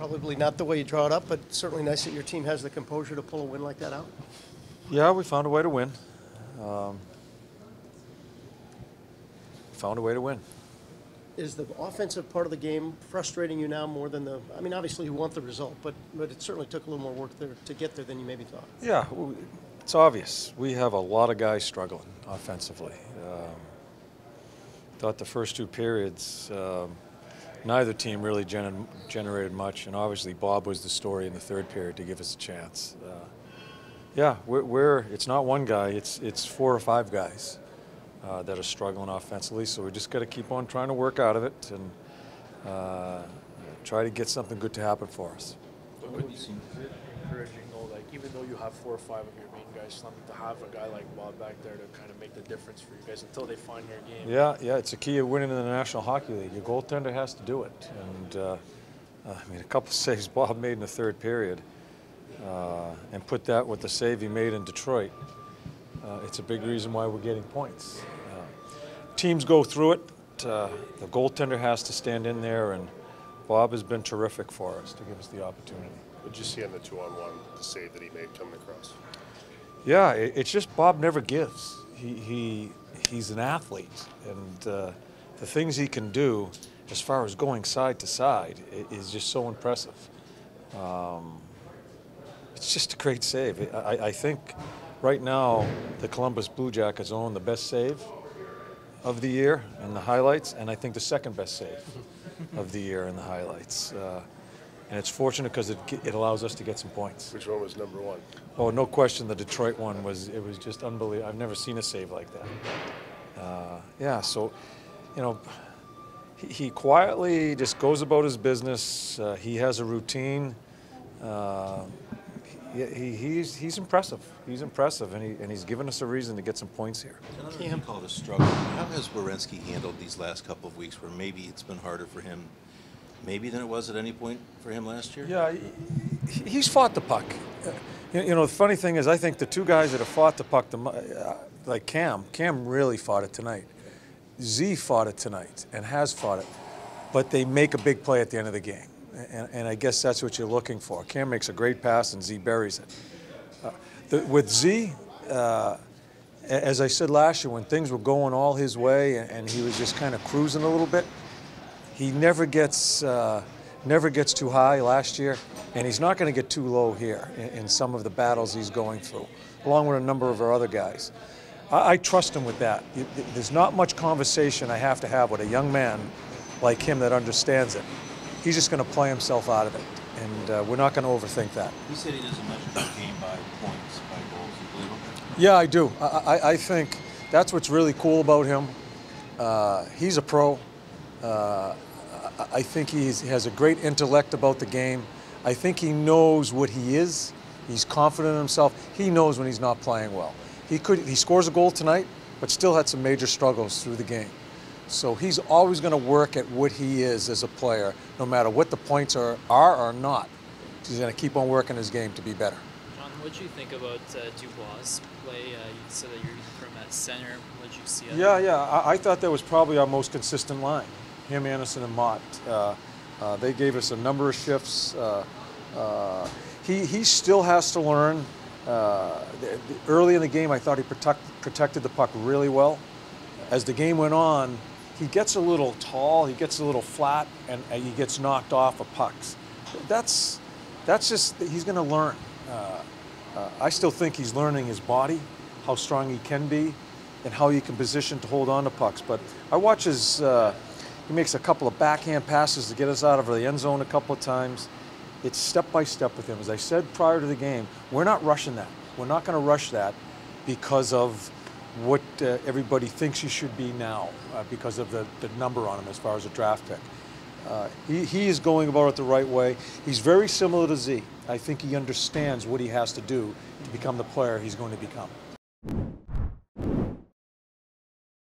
Probably not the way you draw it up, but certainly nice that your team has the composure to pull a win like that out. Yeah, we found a way to win. Found a way to win. Is the offensive part of the game frustrating you now more than the? I mean, obviously you want the result, but it certainly took a little more work there to get there than you maybe thought. Yeah, it's obvious. We have a lot of guys struggling offensively. Thought the first two periods, neither team really generated much, and obviously Bob was the story in the third period to give us a chance. Yeah, it's not one guy, it's 4 or 5 guys that are struggling offensively, so we just got to keep on trying to work out of it and try to get something good to happen for us. What you seem encouraging though, like even though you have 4 or 5 of your main guys slumping, to have a guy like Bob back there to kind of make the difference for you guys until they find their game. Yeah, it's a key of winning in the National Hockey League. Your goaltender has to do it, and I mean, a couple of saves Bob made in the third period, and put that with the save he made in Detroit. It's a big reason why we're getting points. Teams go through it. The goaltender has to stand in there, and Bob has been terrific for us to give us the opportunity. What did you see on the 2-on-1, the save that he made coming across? Yeah, it's just Bob never gives. He's an athlete, and the things he can do as far as going side to side is just so impressive. It's just a great save. I think right now the Columbus Blue Jackets own the best save of the year in the highlights, and I think the second best save of the year in the highlights. And it's fortunate because it allows us to get some points. Which one was number 1? Oh, no question, the Detroit one was just unbelievable. I've never seen a save like that. Yeah, so, you know, he quietly just goes about his business. He has a routine. He's impressive. He's impressive, and he's given us a reason to get some points here. Another thing you call it a struggle. How has Werenski handled these last couple of weeks where maybe it's been harder for him maybe than it was at any point for him last year? Yeah, he's fought the puck. You know, the funny thing is I think the 2 guys that have fought the puck, like Cam really fought it tonight. Z fought it tonight and has fought it, but they make a big play at the end of the game. And I guess that's what you're looking for. Cam makes a great pass and Z buries it. With Z, as I said last year, when things were going all his way and he was just kind of cruising a little bit, he never gets too high last year, and he's not going to get too low here in some of the battles he's going through, along with a number of our other guys. I trust him with that. There's not much conversation I have to have with a young man like him that understands it. He's just going to play himself out of it, and we're not going to overthink that. He said he doesn't measure the game by points, by goals. You believe him? Yeah, I do. I think that's what's really cool about him. He's a pro. I think he has a great intellect about the game. I think he knows what he is. He's confident in himself. He knows when he's not playing well. He scores a goal tonight, but still had some major struggles through the game. So he's always going to work at what he is as a player, no matter what the points are or not. He's going to keep on working his game to be better. John, what did you think about Dubois' play? You said that you're from at center. What did you see? Yeah. I thought that was probably our most consistent line. Him, Anderson, and Mott. They gave us a number of shifts. He still has to learn. Early in the game, I thought he protected the puck really well. As the game went on, he gets a little tall, he gets a little flat, and he gets knocked off of pucks. That's just, he's going to learn. I still think he's learning his body, how strong he can be, and how he can position to hold on to pucks. But I watch he makes a couple of backhand passes to get us out of the end zone a couple of times. It's step by step with him. As I said prior to the game, we're not rushing that. We're not going to rush that because of what everybody thinks he should be now, because of the number on him as far as a draft pick. He is going about it the right way. He's very similar to Z. I think he understands what he has to do to become the player he's going to become.